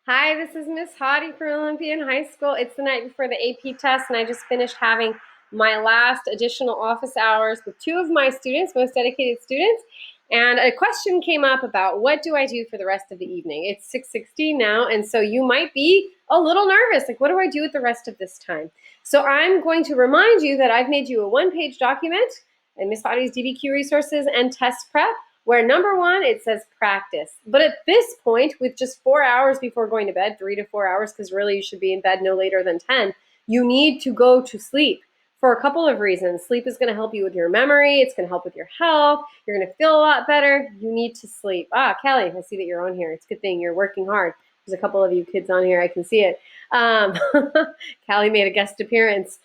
Hi, this is Miss Hottie from Olympian High School. It's the night before the AP test, and I just finished having my last additional office hours with two of my students, most dedicated students, and a question came up about what do I do for the rest of the evening. It's 6:16 now, and so you might be a little nervous, like what do I do with the rest of this time? So I'm going to remind you that I've made you a one-page document in Miss Hottie's DBQ resources and test prep, where number one, it says practice. But at this point, with just 4 hours before going to bed, 3 to 4 hours, because really you should be in bed no later than 10, you need to go to sleep for a couple of reasons. Sleep is going to help you with your memory. It's going to help with your health. You're going to feel a lot better. You need to sleep. Kelly, I see that you're on here. It's a good thing you're working hard. There's a couple of you kids on here. I can see it. Callie made a guest appearance.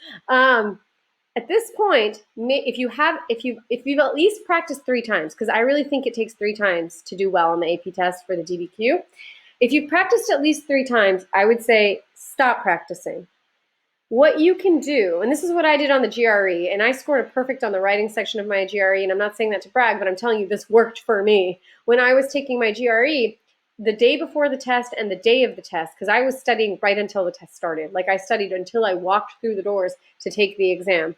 At this point, if you've at least practiced 3 times, because I really think it takes 3 times to do well on the AP test for the DBQ. If you've practiced at least 3 times, I would say stop practicing. What you can do, and this is what I did on the GRE, and I scored a perfect on the writing section of my GRE, and I'm not saying that to brag, but I'm telling you this worked for me. When I was taking my GRE, the day before the test and the day of the test, because I was studying right until the test started. Like I studied until I walked through the doors to take the exam.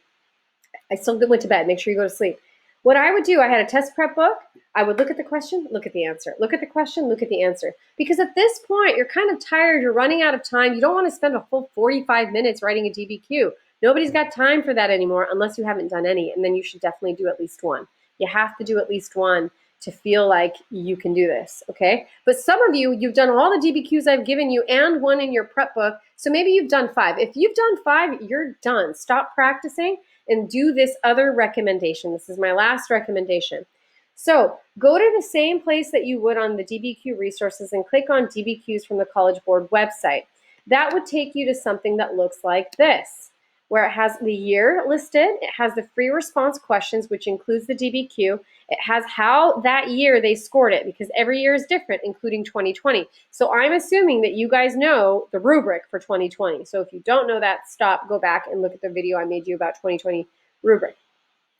I still went to bed. Make sure you go to sleep. What I would do, I had a test prep book. I would look at the question, look at the answer. Look at the question, look at the answer. Because at this point, you're kind of tired. You're running out of time. You don't want to spend a full 45 minutes writing a DBQ. Nobody's got time for that anymore unless you haven't done any. And then you should definitely do at least one. You have to do at least one to feel like you can do this, okay? But some of you, you've done all the DBQs I've given you and one in your prep book. So maybe you've done 5. If you've done 5, you're done. Stop practicing and do this other recommendation. This is my last recommendation. So go to the same place that you would on the DBQ resources and click on DBQs from the College Board website. That would take you to something that looks like this, where it has the year listed, it has the free response questions, which includes the DBQ, it has how that year they scored it, because every year is different, including 2020. So I'm assuming that you guys know the rubric for 2020. So if you don't know that, stop, go back and look at the video I made you about 2020 rubric.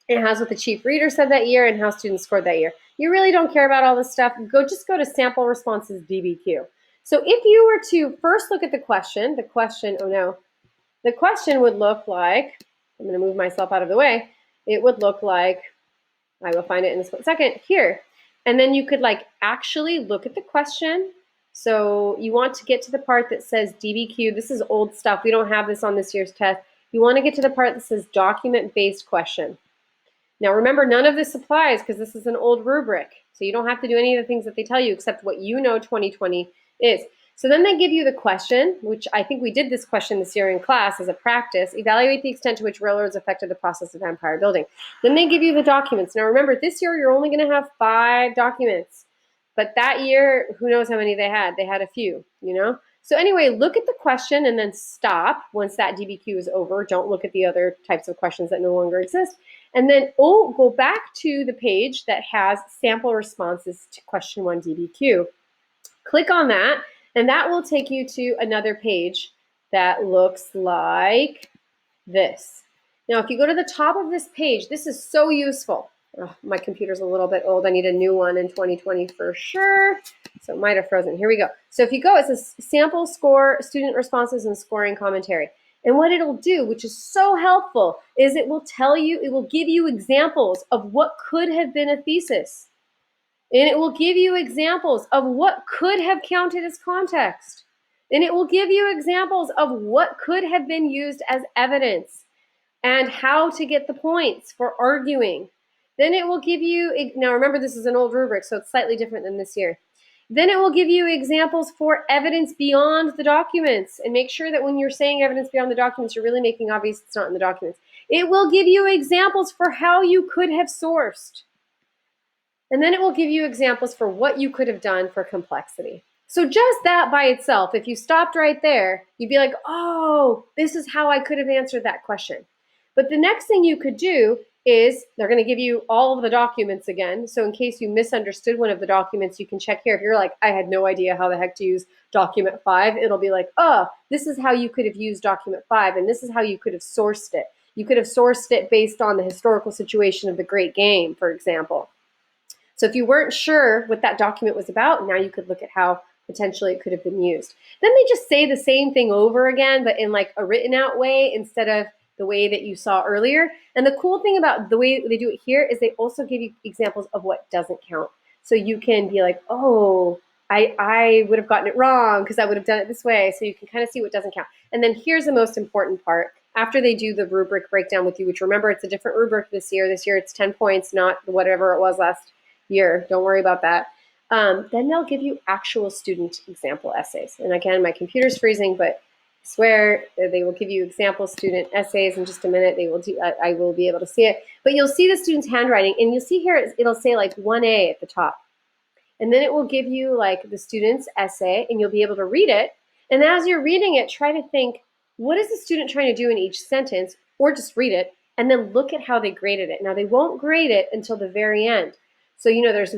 It has what the chief reader said that year and how students scored that year. You really don't care about all this stuff. Just go to sample responses DBQ. So if you were to first look at the question, the question would look like, I'm going to move myself out of the way, it would look like, I will find it in a split second, here. And then you could like actually look at the question. So you want to get to the part that says DBQ. This is old stuff. We don't have this on this year's test. You want to get to the part that says document-based question. Now remember, none of this applies because this is an old rubric. So you don't have to do any of the things that they tell you except what you know 2020 is. So then they give you the question, which I think we did this question this year in class as a practice. Evaluate the extent to which railroads affected the process of empire building. Then they give you the documents. Now remember, this year you're only going to have 5 documents. But that year, who knows how many they had? They had a few, you know? So anyway, look at the question and then stop once that DBQ is over. Don't look at the other types of questions that no longer exist. And then go back to the page that has sample responses to question 1 DBQ. Click on that, and that will take you to another page that looks like this. Now, if you go to the top of this page, this is so useful. Oh, my computer's a little bit old. I need a new one in 2020 for sure. So it might have frozen. Here we go. So if you go, it says sample score, student responses, and scoring commentary. And what it'll do, which is so helpful, is it will tell you, it will give you examples of what could have been a thesis. And it will give you examples of what could have counted as context. And it will give you examples of what could have been used as evidence and how to get the points for arguing. Then it will give you, now remember this is an old rubric, so it's slightly different than this year. Then it will give you examples for evidence beyond the documents, and make sure that when you're saying evidence beyond the documents, you're really making obvious it's not in the documents. It will give you examples for how you could have sourced. And then it will give you examples for what you could have done for complexity. So just that by itself, if you stopped right there, you'd be like, oh, this is how I could have answered that question. But the next thing you could do is they're going to give you all of the documents again. So in case you misunderstood one of the documents, you can check here. If you're like, I had no idea how the heck to use document 5, it'll be like, oh, this is how you could have used document 5, and this is how you could have sourced it. You could have sourced it based on the historical situation of the Great Game, for example. So if you weren't sure what that document was about, now you could look at how potentially it could have been used. Then they just say the same thing over again, but in like a written out way instead of the way that you saw earlier. And the cool thing about the way they do it here is they also give you examples of what doesn't count. So you can be like, oh, I would have gotten it wrong because I would have done it this way. So you can kind of see what doesn't count. And then here's the most important part. After they do the rubric breakdown with you, which remember, it's a different rubric this year. This year it's 10 points, not whatever it was last year. Don't worry about that. Then they'll give you actual student example essays. And again, my computer's freezing, but I swear they will give you example student essays in just a minute. They will do. I will be able to see it. But you'll see the student's handwriting, and you'll see here it'll say like 1A at the top. And then it will give you like the student's essay, and you'll be able to read it. And as you're reading it, try to think, what is the student trying to do in each sentence, or just read it, and then look at how they graded it. Now, they won't grade it until the very end. So, you know, there's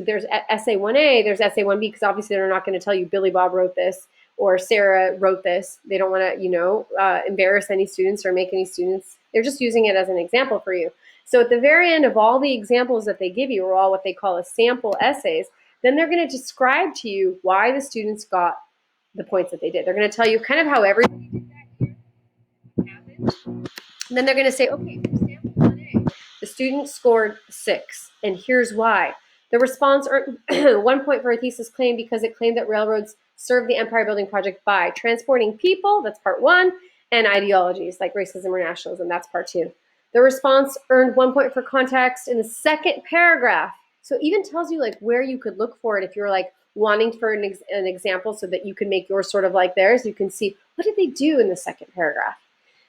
essay 1A, there's essay 1B, because obviously they're not going to tell you Billy Bob wrote this or Sarah wrote this. They don't want to, you know, embarrass any students or make any students. They're just using it as an example for you. So at the very end of all the examples that they give you are all what they call a sample essays. Then they're going to describe to you why the students got the points that they did. They're going to tell you kind of how everybody did that here happened. And then they're going to say, okay, for sample 1A, the student scored 6, and here's why. The response earned 1 point for a thesis claim because it claimed that railroads served the empire building project by transporting people, that's part 1, and ideologies like racism or nationalism, that's part 2. The response earned 1 point for context in the second paragraph. So it even tells you like where you could look for it if you're like wanting for an example so that you can make yours sort of like theirs. You can see, what did they do in the second paragraph?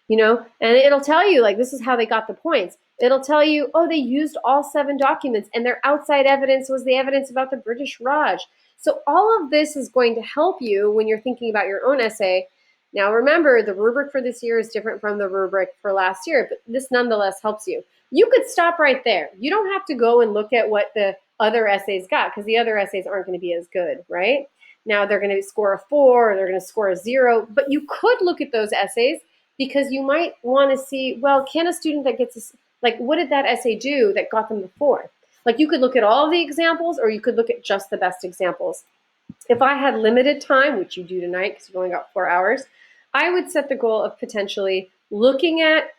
You know, and it'll tell you like this is how they got the points. It'll tell you, oh, they used all 7 documents and their outside evidence was the evidence about the British Raj. So all of this is going to help you when you're thinking about your own essay. Now remember, the rubric for this year is different from the rubric for last year, but this nonetheless helps you. You could stop right there. You don't have to go and look at what the other essays got because the other essays aren't going to be as good, right? Now they're going to score a 4 or they're going to score a 0, but you could look at those essays because you might want to see, well, can a student that gets this, like, what did that essay do that got them the 4? Like, you could look at all the examples or you could look at just the best examples. If I had limited time, which you do tonight because you've only got 4 hours, I would set the goal of potentially looking at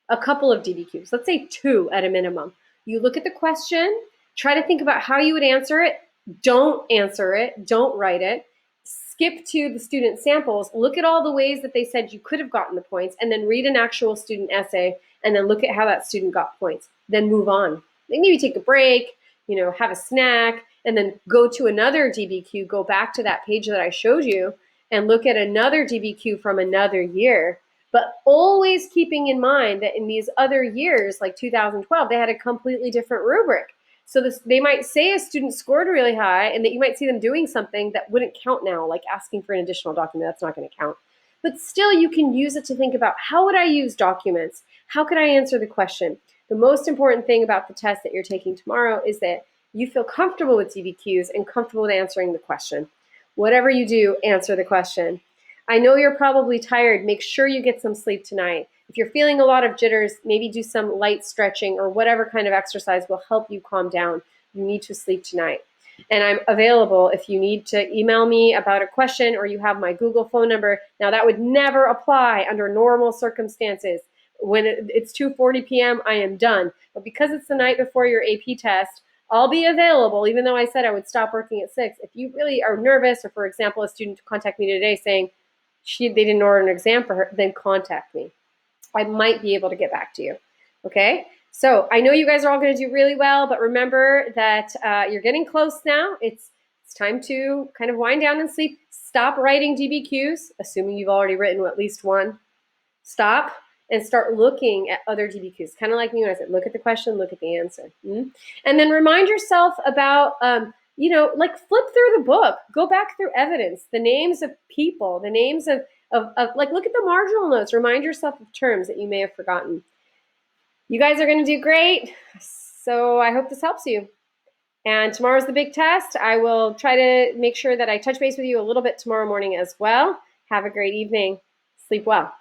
a couple of DBQs, let's say 2 at a minimum. You look at the question, try to think about how you would answer it. Don't answer it, don't write it. Skip to the student samples, look at all the ways that they said you could have gotten the points, and then read an actual student essay, and then look at how that student got points. Then move on. Maybe take a break, you know, have a snack, and then go to another DBQ, go back to that page that I showed you, and look at another DBQ from another year. But always keeping in mind that in these other years, like 2012, they had a completely different rubric. So they might say a student scored really high and that you might see them doing something that wouldn't count now, like asking for an additional document. That's not going to count. But still, you can use it to think about, how would I use documents? How could I answer the question? The most important thing about the test that you're taking tomorrow is that you feel comfortable with DBQs and comfortable with answering the question. Whatever you do, answer the question. I know you're probably tired. Make sure you get some sleep tonight. If you're feeling a lot of jitters, maybe do some light stretching or whatever kind of exercise will help you calm down. You need to sleep tonight. And I'm available if you need to email me about a question or you have my Google phone number. Now, that would never apply under normal circumstances. When it's 2:40 p.m., I am done. But because it's the night before your AP test, I'll be available, even though I said I would stop working at 6. If you really are nervous, or for example, a student contacted me today saying they didn't order an exam for her, then contact me. I might be able to get back to you. Okay? So I know you guys are all going to do really well, but remember that you're getting close now. It's time to kind of wind down and sleep. Stop writing DBQs, assuming you've already written at least one. Stop and start looking at other DBQs. Kind of like me when I said, look at the question, look at the answer. And then remind yourself about, you know, like flip through the book. Go back through evidence, the names of people, the names of like, look at the marginal notes. Remind yourself of terms that you may have forgotten. You guys are going to do great. So I hope this helps you. And tomorrow's the big test. I will try to make sure that I touch base with you a little bit tomorrow morning as well. Have a great evening. Sleep well.